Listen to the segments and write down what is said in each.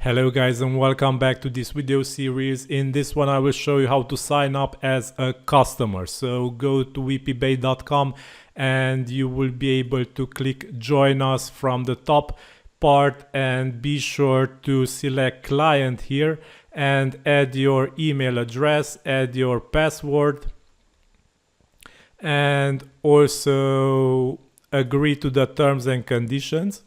Hello guys, and welcome back to this video series. In this one I will show you how to sign up as a customer. So go to WPBay.com and you will be able to click join us from the top part, and be sure to select client here and add your email address, add your password, and also agree to the terms and conditions.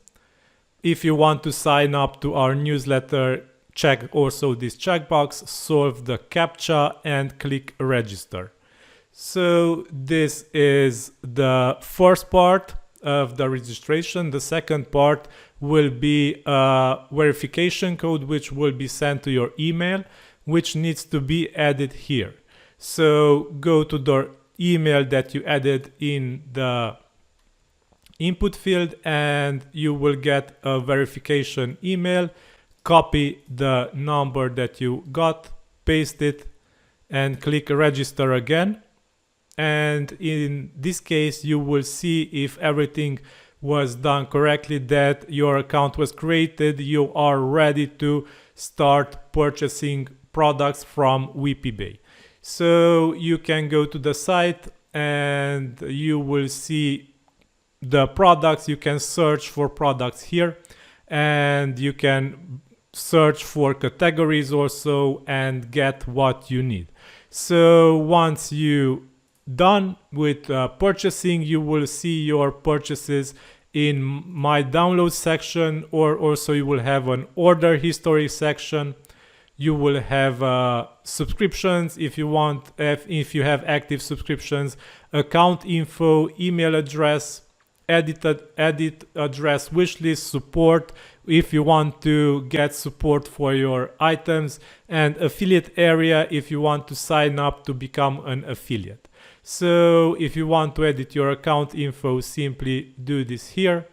If you want to sign up to our newsletter, check also this checkbox, solve the CAPTCHA, and click register. So this is the first part of the registration. The second part will be a verification code which will be sent to your email, which needs to be added here. So go to the email that you added in the input field and you will get a verification email. Copy the number that you got, paste it, and click register again. And in this case you will see if everything was done correctly, that your account was created, you are ready to start purchasing products from WPBay. So you can go to the site and you will see the products. You can search for products here, and you can search for categories also and get what you need. So once you done with purchasing, you will see your purchases in my download section, or also you will have an order history section. You will have subscriptions if you want, if you have active subscriptions, account info, email address, edit address, wishlist, support if you want to get support for your items, and affiliate area if you want to sign up to become an affiliate. So if you want to edit your account info, simply do this here.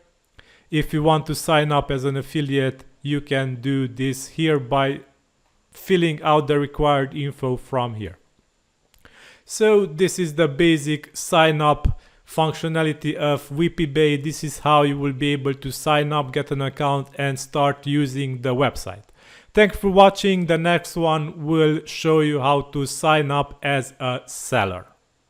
If you want to sign up as an affiliate, you can do this here by filling out the required info from here. So this is the basic sign up functionality of WPBay. This is how you will be able to sign up, get an account, and start using the website. Thanks for watching. The next one will show you how to sign up as a seller.